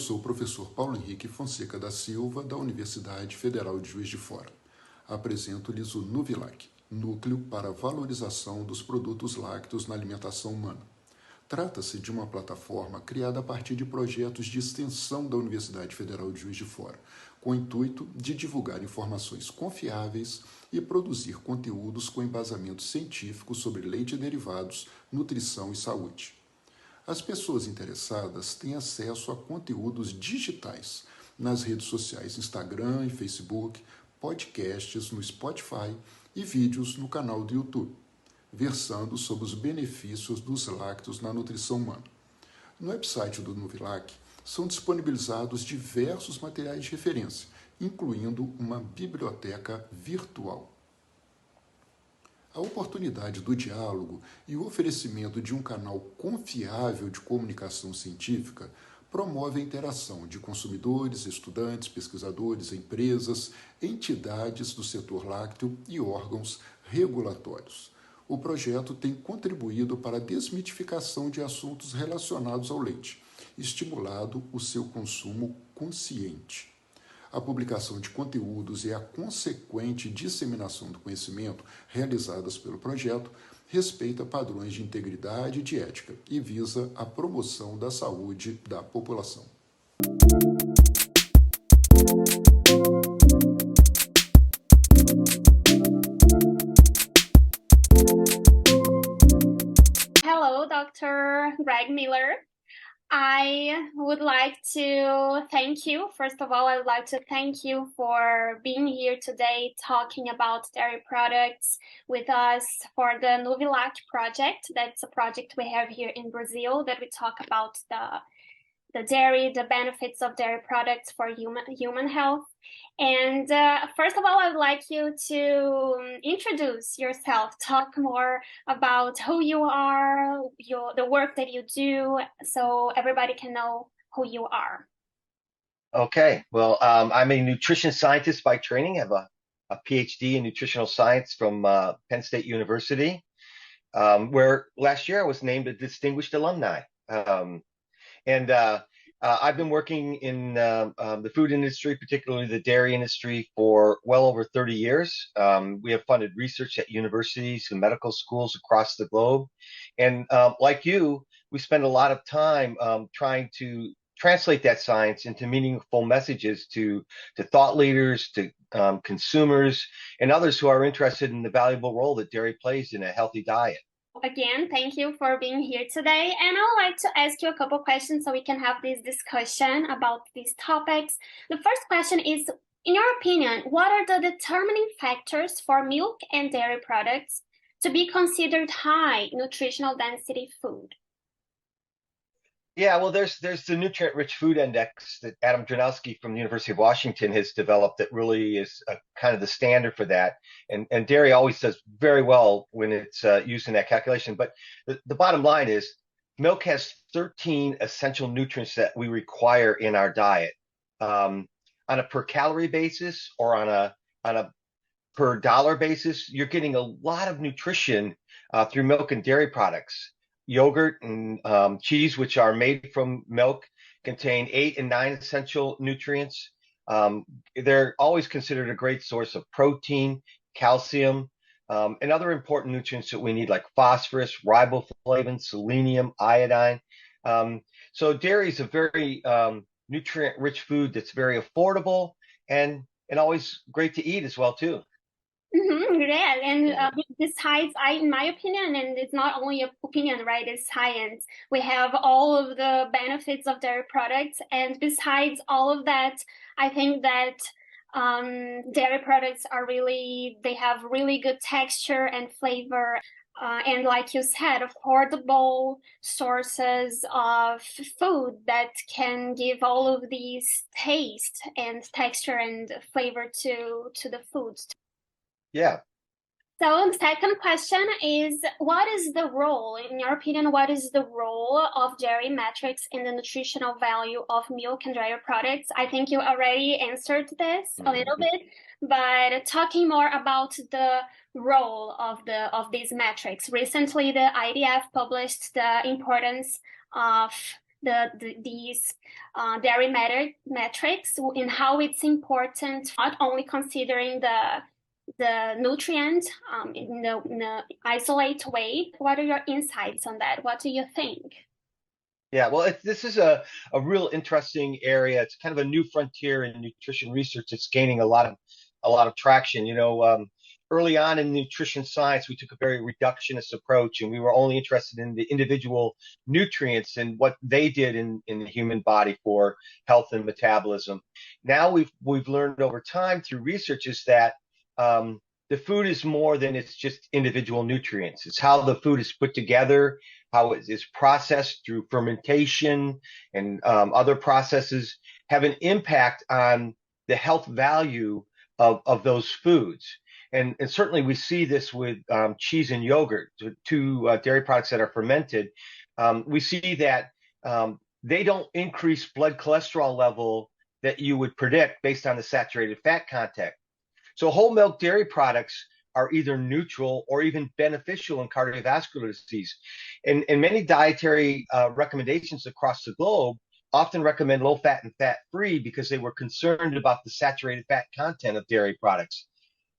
sou o professor Paulo Henrique Fonseca da Silva, da Universidade Federal de Juiz de Fora. Apresento-lhes o NUVLAC, Núcleo para a Valorização dos Produtos Lácteos na Alimentação Humana. Trata-se de uma plataforma criada a partir de projetos de extensão da Universidade Federal de Juiz de Fora, com o intuito de divulgar informações confiáveis e produzir conteúdos com embasamento científico sobre leite e derivados, nutrição e saúde. As pessoas interessadas têm acesso a conteúdos digitais nas redes sociais Instagram e Facebook, podcasts no Spotify e vídeos no canal do YouTube, versando sobre os benefícios dos lácteos na nutrição humana. No website do NUVLAC são disponibilizados diversos materiais de referência, incluindo uma biblioteca virtual. A oportunidade do diálogo e o oferecimento de um canal confiável de comunicação científica promove a interação de consumidores, estudantes, pesquisadores, empresas, entidades do setor lácteo e órgãos regulatórios. O projeto tem contribuído para a desmitificação de assuntos relacionados ao leite, estimulado o seu consumo consciente. A publicação de conteúdos e a consequente disseminação do conhecimento realizadas pelo projeto respeita padrões de integridade e de ética e visa a promoção da saúde da população. Hello, Dr. Greg Miller. I would like to thank you. First of all, I would like to thank you for being here today talking about dairy products with us for the NUVLAC project. That's a project we have here in Brazil that we talk about the dairy, the benefits of dairy products for human health. And first of all, I would like you to introduce yourself, talk more about who you are, the work that you do, so everybody can know who you are. Okay, well, I'm a nutrition scientist by training. I have a PhD in nutritional science from Penn State University, where last year I was named a distinguished alumni. I've been working in the food industry, particularly the dairy industry, for well over 30 years. We have funded research at universities and medical schools across the globe. And like you, we spend a lot of time trying to translate that science into meaningful messages to thought leaders, to consumers, and others who are interested in the valuable role that dairy plays in a healthy diet. Again, thank you for being here today. And I would like to ask you a couple questions so we can have this discussion about these topics. The first question is, in your opinion, what are the determining factors for milk and dairy products to be considered high nutritional density food? Yeah, well, there's the nutrient-rich food index that Adam Dronowski from the University of Washington has developed that really is kind of the standard for that. And dairy always does very well when it's used in that calculation. But the bottom line is milk has 13 essential nutrients that we require in our diet. On a per calorie basis or on a per dollar basis, you're getting a lot of nutrition through milk and dairy products. Yogurt and cheese, which are made from milk, contain 8 and 9 essential nutrients. They're always considered a great source of protein, calcium, and other important nutrients that we need, like phosphorus, riboflavin, selenium, iodine. So dairy is a very nutrient-rich food that's very affordable and always great to eat as well, too. Yeah, and besides, in my opinion, and it's not only an opinion, right? It's science. We have all of the benefits of dairy products, and besides all of that, I think that dairy products they have really good texture and flavor. And like you said, affordable sources of food that can give all of these taste and texture and flavor to the foods. Yeah. So the second question is, what is the role, in your opinion, what is the role of dairy metrics in the nutritional value of milk and dairy products? I think you already answered this a little bit, but talking more about the role of these metrics. Recently, the IDF published the importance of these dairy metrics and how it's important, not only considering the nutrient in the isolate way. What are your insights on that? What do you think? Yeah, well, this is a real interesting area. It's kind of a new frontier in nutrition research. It's gaining a lot of traction. Early on in nutrition science, we took a very reductionist approach, and we were only interested in the individual nutrients and what they did in the human body for health and metabolism. Now we've learned over time through research is that the food is more than it's just individual nutrients. It's how the food is put together, how it is processed through fermentation and other processes have an impact on the health value of those foods. And certainly we see this with cheese and yogurt, two dairy products that are fermented. We see that they don't increase blood cholesterol level that you would predict based on the saturated fat content. So whole milk dairy products are either neutral or even beneficial in cardiovascular disease. And many dietary recommendations across the globe often recommend low fat and fat free because they were concerned about the saturated fat content of dairy products.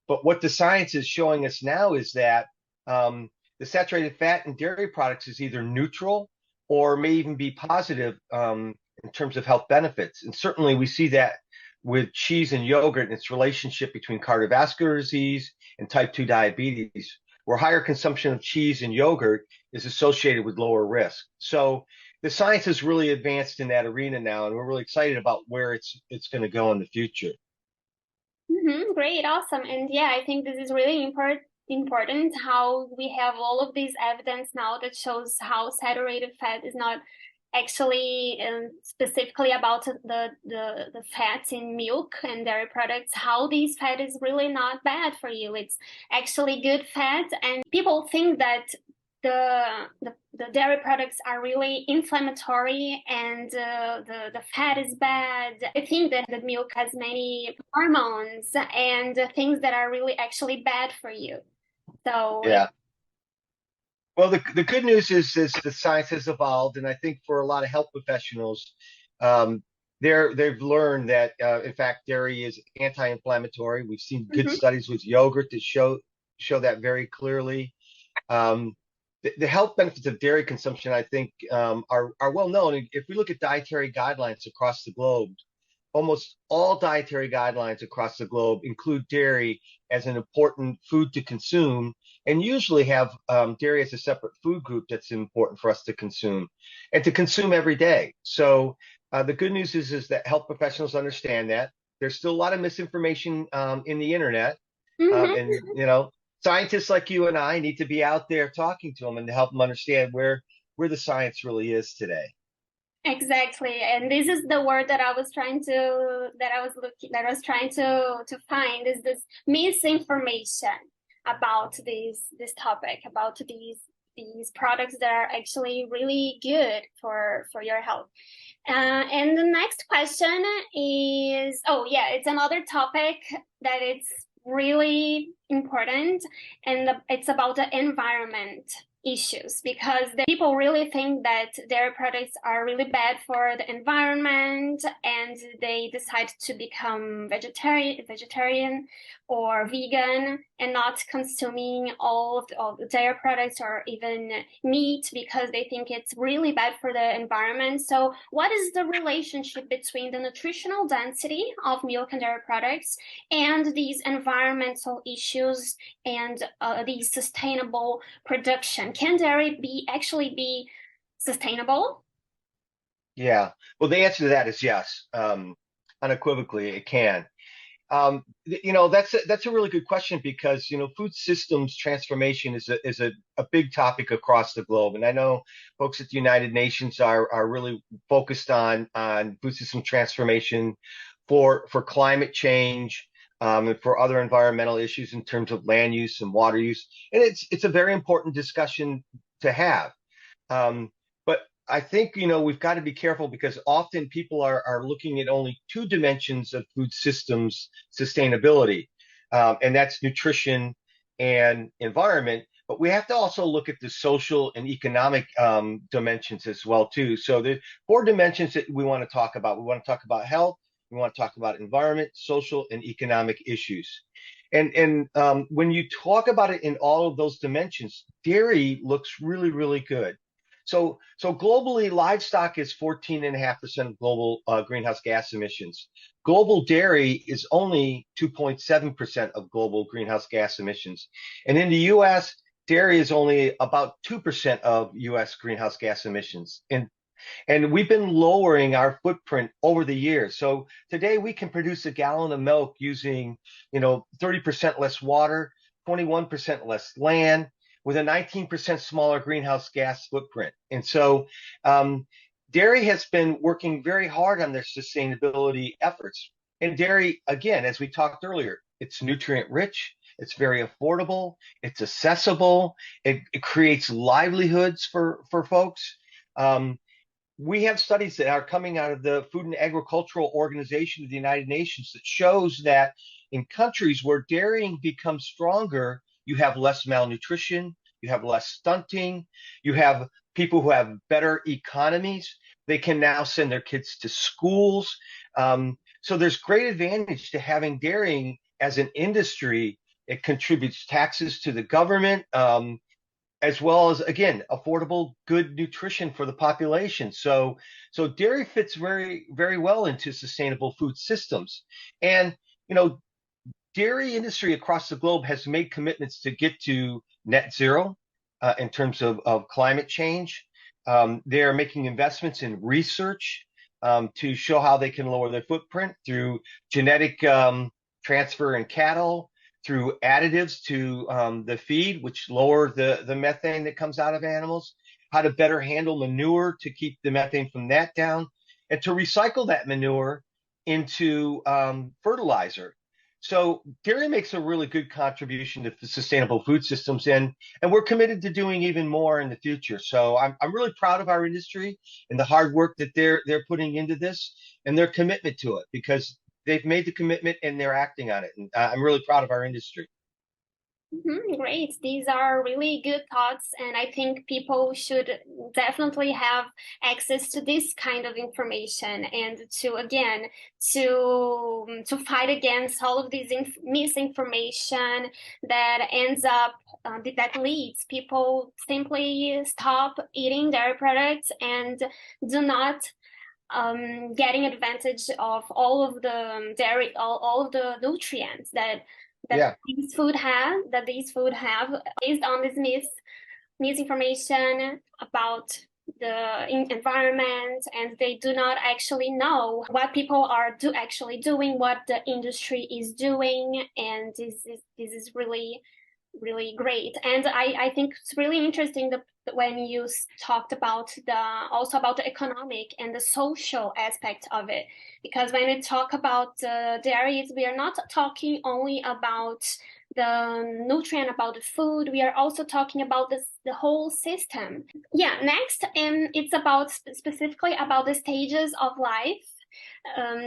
But what the science is showing us now is that the saturated fat in dairy products is either neutral or may even be positive in terms of health benefits. And certainly we see that with cheese and yogurt and its relationship between cardiovascular disease and type 2 diabetes, where higher consumption of cheese and yogurt is associated with lower risk. So the science has really advanced in that arena now, and we're really excited about where it's going to go in the future. Great, awesome. And yeah, I think this is really important how we have all of this evidence now that shows how saturated fat is not actually specifically about the fats in milk and dairy products, how this fat is really not bad for you. It's actually good fat, and people think that the dairy products are really inflammatory and the fat is bad. I think that the milk has many hormones and things that are really actually bad for you. So yeah. Well, the good news is the science has evolved, and I think for a lot of health professionals, they've learned that in fact dairy is anti-inflammatory. We've seen good studies with yogurt that show that very clearly. The health benefits of dairy consumption, I think, are well known. If we look at dietary guidelines across the globe, almost all dietary guidelines across the globe include dairy as an important food to consume, and usually have dairy as a separate food group that's important for us to consume and to consume every day. So the good news is that health professionals understand that. There's still a lot of misinformation in the internet, and scientists like you and I need to be out there talking to them and to help them understand where the science really is today. Exactly, and this is the word that I was trying to find, is this misinformation about this topic, about these products that are actually really good for your health. And the next question is, it's another topic that it's really important, and it's about the environment issues, because the people really think that dairy products are really bad for the environment, and they decide to become vegetarian or vegan and not consuming all the dairy products or even meat because they think it's really bad for the environment. So what is the relationship between the nutritional density of milk and dairy products and these environmental issues and these sustainable production? Can dairy actually be sustainable? Yeah, well, the answer to that is yes. Unequivocally, it can. That's a really good question, because food systems transformation is a big topic across the globe, and I know folks at the United Nations are really focused on food system transformation for climate change and for other environmental issues in terms of land use and water use, and it's a very important discussion to have. But I think, we've got to be careful, because often people are looking at only two dimensions of food systems sustainability, and that's nutrition and environment. but we have to also look at the social and economic dimensions as well too. So the 4 dimensions that we want to talk about. We want to talk about health, we want to talk about environment, social, and economic issues. And when you talk about it in all of those dimensions, dairy looks really, really good. So globally, livestock is 14.5% of global greenhouse gas emissions. Global dairy is only 2.7% of global greenhouse gas emissions. And in the U.S., dairy is only about 2% of U.S. greenhouse gas emissions. And we've been lowering our footprint over the years. So today we can produce a gallon of milk using, 30% less water, 21% less land, with a 19% smaller greenhouse gas footprint. And so dairy has been working very hard on their sustainability efforts. And dairy, again, as we talked earlier, it's nutrient rich, it's very affordable, it's accessible, it creates livelihoods for folks. We have studies that are coming out of the Food and Agricultural Organization of the United Nations that shows that in countries where dairying becomes stronger, you have less malnutrition, you have less stunting, you have people who have better economies. They can now send their kids to schools. So there's great advantage to having dairying as an industry. It contributes taxes to the government, as well as, again, affordable, good nutrition for the population. So dairy fits very, very well into sustainable food systems. And, dairy industry across the globe has made commitments to get to net zero in terms of climate change. They are making investments in research to show how they can lower their footprint through genetic transfer in cattle, through additives to the feed, which lower the methane that comes out of animals, how to better handle manure to keep the methane from that down, and to recycle that manure into fertilizer. So dairy makes a really good contribution to sustainable food systems, and we're committed to doing even more in the future. So I'm really proud of our industry and the hard work that they're putting into this and their commitment to it, because they've made the commitment and they're acting on it. And I'm really proud of our industry. Great. These are really good thoughts. And I think people should definitely have access to this kind of information and to fight against all of this misinformation that ends up, that leads people simply stop eating dairy products and do not getting advantage of all of the dairy, all of the nutrients that these food have, based on this misinformation about the environment, and they do not actually know what people are actually doing, what the industry is doing, and this is really, really great. And I think it's really interesting when you talked about the economic and the social aspect of it, because when we talk about dairies, we are not talking only about the nutrient, about the food, we are also talking about the whole system. Next, and it's about specifically about the stages of life,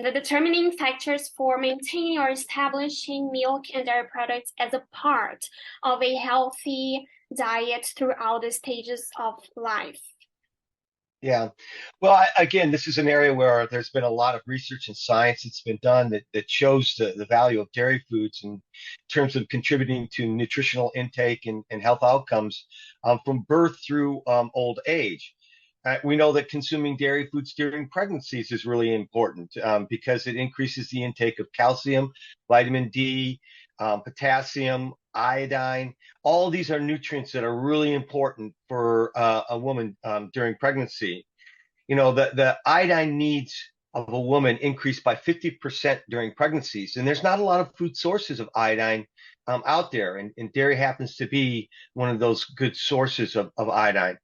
the determining factors for maintaining or establishing milk and dairy products as a part of a healthy diet throughout the stages of life. Yeah. Well, again, this is an area where there's been a lot of research and science that's been done that shows the value of dairy foods in terms of contributing to nutritional intake and health outcomes from birth through old age. We know that consuming dairy foods during pregnancies is really important because it increases the intake of calcium, vitamin D, potassium, iodine. All of these are nutrients that are really important for a woman during pregnancy. The iodine needs of a woman increase by 50% during pregnancies, and there's not a lot of food sources of iodine out there, and dairy happens to be one of those good sources of iodine.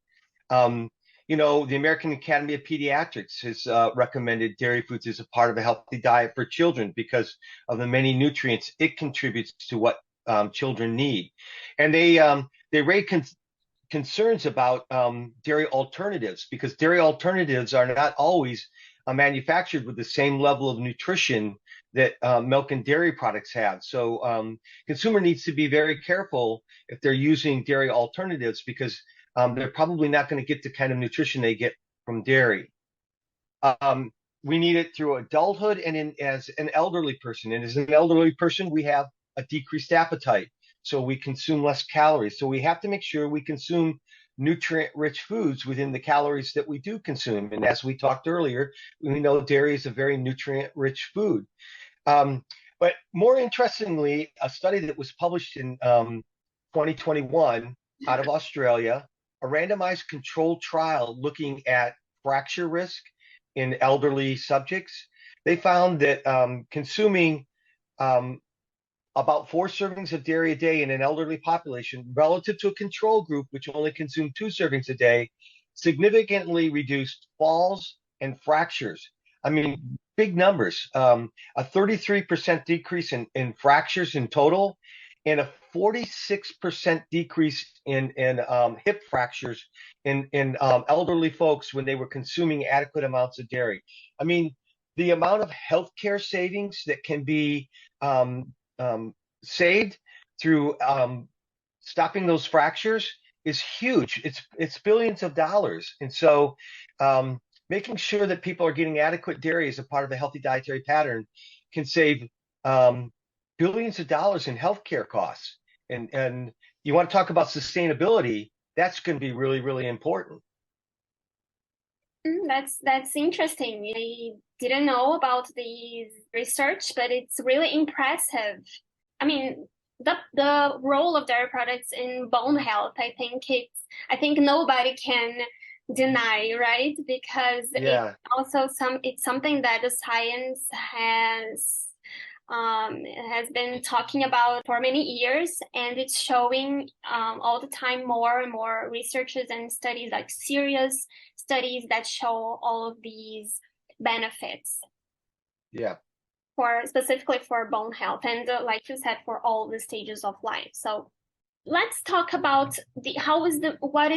The American Academy of Pediatrics has recommended dairy foods as a part of a healthy diet for children because of the many nutrients it contributes to what children need. And they raise concerns about dairy alternatives, because dairy alternatives are not always manufactured with the same level of nutrition that milk and dairy products have. So consumer needs to be very careful if they're using dairy alternatives, because they're probably not going to get the kind of nutrition they get from dairy. We need it through adulthood and as an elderly person. And as an elderly person, we have a decreased appetite, so we consume less calories. So we have to make sure we consume nutrient-rich foods within the calories that we do consume. And as we talked earlier, we know dairy is a very nutrient-rich food. But more interestingly, a study that was published in 2021 out of Australia, a randomized controlled trial looking at fracture risk in elderly subjects, they found that consuming about 4 servings of dairy a day in an elderly population relative to a control group, which only consumed 2 servings a day, significantly reduced falls and fractures. I mean, big numbers. A 33% decrease in fractures in total, and a 46% decrease in hip fractures in elderly folks when they were consuming adequate amounts of dairy. I mean, the amount of healthcare savings that can be saved through stopping those fractures is huge. It's billions of dollars. And so making sure that people are getting adequate dairy as a part of a healthy dietary pattern can save billions of dollars in healthcare costs. And you want to talk about sustainability, that's going to be really, really important. That's interesting. I didn't know about the research, but it's really impressive. I mean, the role of dairy products in bone health, I think nobody can deny, right? Because it's also it's something that the science has been talking about for many years, and it's showing all the time more and more researches and studies, like serious studies that show all of these benefits. Yeah. Specifically for bone health, and like you said, for all the stages of life. So let's talk about what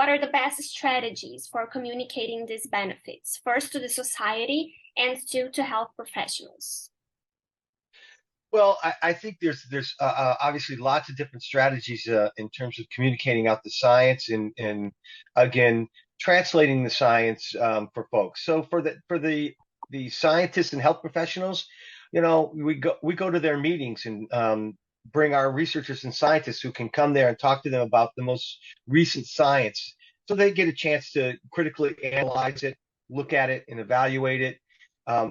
are the best strategies for communicating these benefits, first to the society and to health professionals. Well, I think there's obviously lots of different strategies in terms of communicating out the science and again translating the science for folks. So for the scientists and health professionals, you know, we go to their meetings and bring our researchers and scientists who can come there and talk to them about the most recent science, so they get a chance to critically analyze it, look at it, and evaluate it,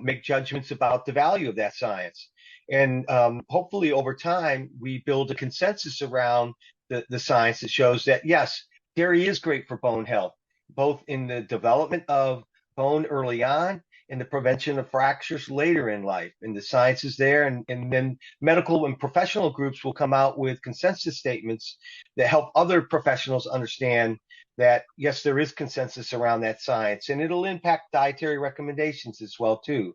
make judgments about the value of that science. And hopefully over time, we build a consensus around the science that shows that, yes, dairy is great for bone health, both in the development of bone early on and the prevention of fractures later in life. And the science is there, and then medical and professional groups will come out with consensus statements that help other professionals understand that, yes, there is consensus around that science, and it'll impact dietary recommendations as well, too.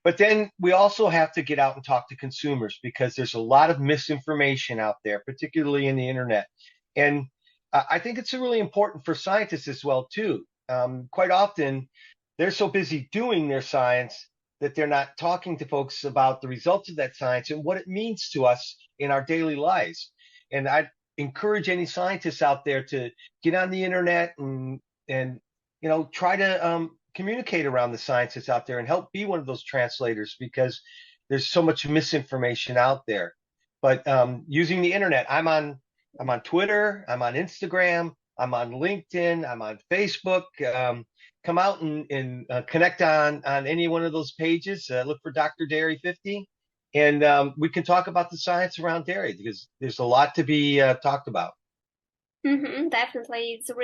But then we also have to get out and talk to consumers, because there's a lot of misinformation out there, particularly in the internet. And I think it's really important for scientists as well, too. Quite often, they're so busy doing their science that they're not talking to folks about the results of that science and what it means to us in our daily lives. And I encourage any scientists out there to get on the internet and you know, try to communicate around the science that's out there and help be one of those translators, because there's so much misinformation out there. But using the internet, I'm on Twitter, I'm on Instagram, I'm on LinkedIn, I'm on Facebook. Come out and connect on any one of those pages. Look for Dr. Dairy 50, and we can talk about the science around dairy, because there's a lot to be talked about. Definitely, it's a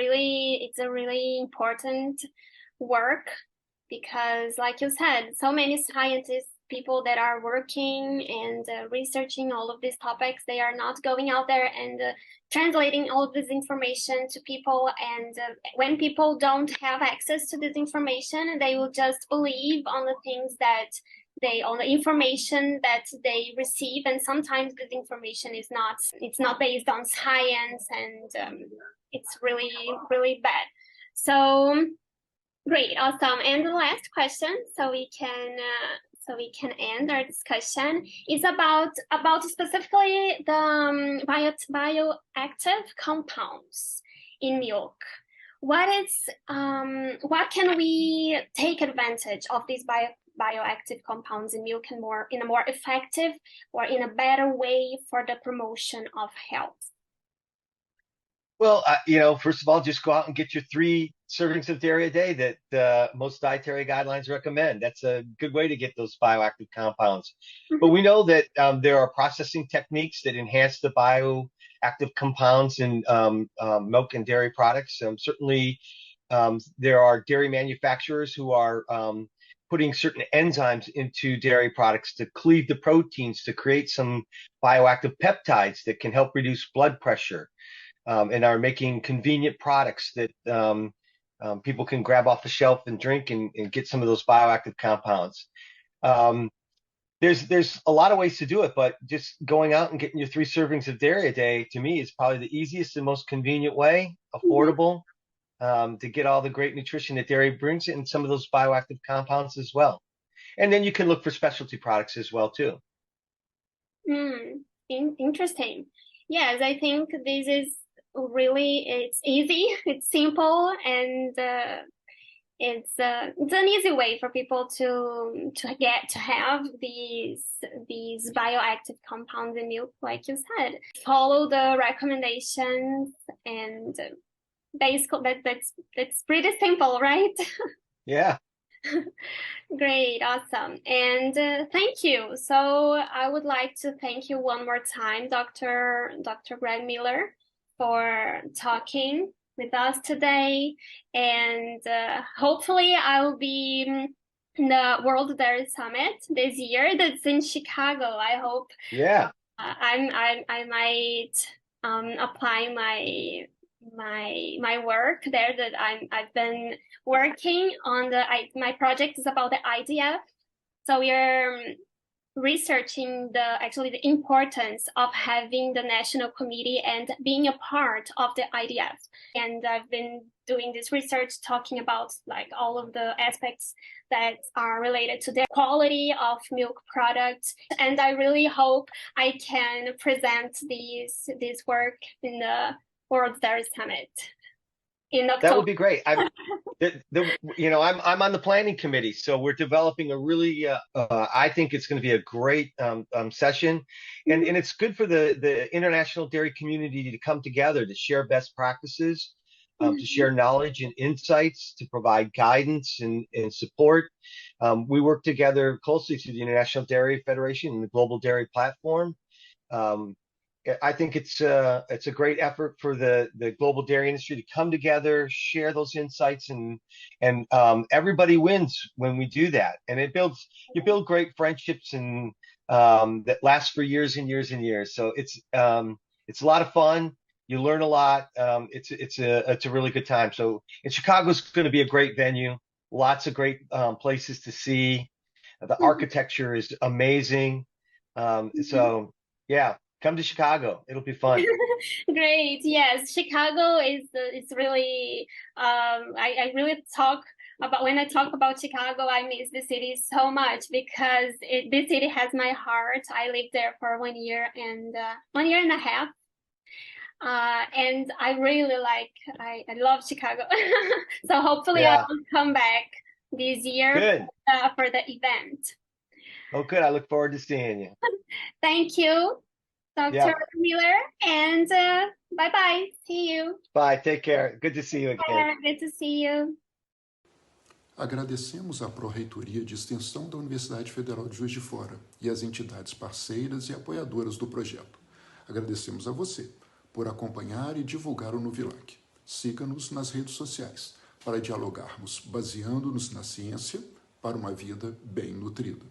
really important work, because, like you said, so many scientists, people that are working and researching all of these topics, they are not going out there and translating all of this information to people. And when people don't have access to this information, they will just believe on the things that on the information that they receive. And sometimes this information it's not based on science, and it's really, really bad. So Great, awesome. And the last question, so we can end our discussion, is about specifically the bioactive compounds in milk. What can we take advantage of these bioactive compounds in milk in a more effective or in a better way for the promotion of health? Well, first of all, just go out and get your 3 servings of dairy a day that most dietary guidelines recommend. That's a good way to get those bioactive compounds. Mm-hmm. But we know that there are processing techniques that enhance the bioactive compounds in milk and dairy products. Certainly, there are dairy manufacturers who are putting certain enzymes into dairy products to cleave the proteins to create some bioactive peptides that can help reduce blood pressure. And are making convenient products that people can grab off the shelf and drink and get some of those bioactive compounds. There's a lot of ways to do it, but just going out and getting your 3 servings of dairy a day, to me, is probably the easiest and most convenient way, affordable, to get all the great nutrition that dairy brings and some of those bioactive compounds as well. And then you can look for specialty products as well, too. Interesting. Yes, I think this is it's easy, it's simple, and it's an easy way for people to have these bioactive compounds in milk, like you said. Follow the recommendations, and basically that's pretty simple, right? Yeah. Great, awesome, and thank you. So I would like to thank you one more time, Dr. Greg Miller, for talking with us today, and hopefully I will be in the World Dairy Summit this year. That's in Chicago. I hope. Yeah. I might apply my work there. That I've been working on my project is about the IDF. So we are researching the importance of having the national committee and being a part of the IDF. And I've been doing this research talking about like all of the aspects that are related to the quality of milk products. And I really hope I can present this work in the World Dairy Summit in October. That would be great. I'm on the planning committee, so we're developing a really, I think it's going to be a great session, and it's good for the international dairy community to come together to share best practices, to share knowledge and insights, to provide guidance and support. We work together closely through the International Dairy Federation and the Global Dairy Platform. I think it's a great effort for the global dairy industry to come together, share those insights, and everybody wins when we do that. And you build great friendships and that last for years and years and years. So it's a lot of fun. You learn a lot. It's a really good time. So Chicago's going to be a great venue. Lots of great places to see. The architecture is amazing. So yeah. Come to Chicago. It'll be fun. Great. Yes. Chicago it's really, I really when I talk about Chicago, I miss the city so much because this city has my heart. I lived there for 1 year and 1 year and a half. And I really I love Chicago. So hopefully I will come back this year for the event. Oh, good. I look forward to seeing you. Thank you, Dr. Miller, and bye-bye. See you. Bye. Take care. Good to see you again. Good to see you. Agradecemos à Pró-Reitoria de Extensão da Universidade Federal de Juiz de Fora e às entidades parceiras e apoiadoras do projeto. Agradecemos a você por acompanhar e divulgar o NUVLAC. Siga-nos nas redes sociais para dialogarmos baseando-nos na ciência para uma vida bem nutrida.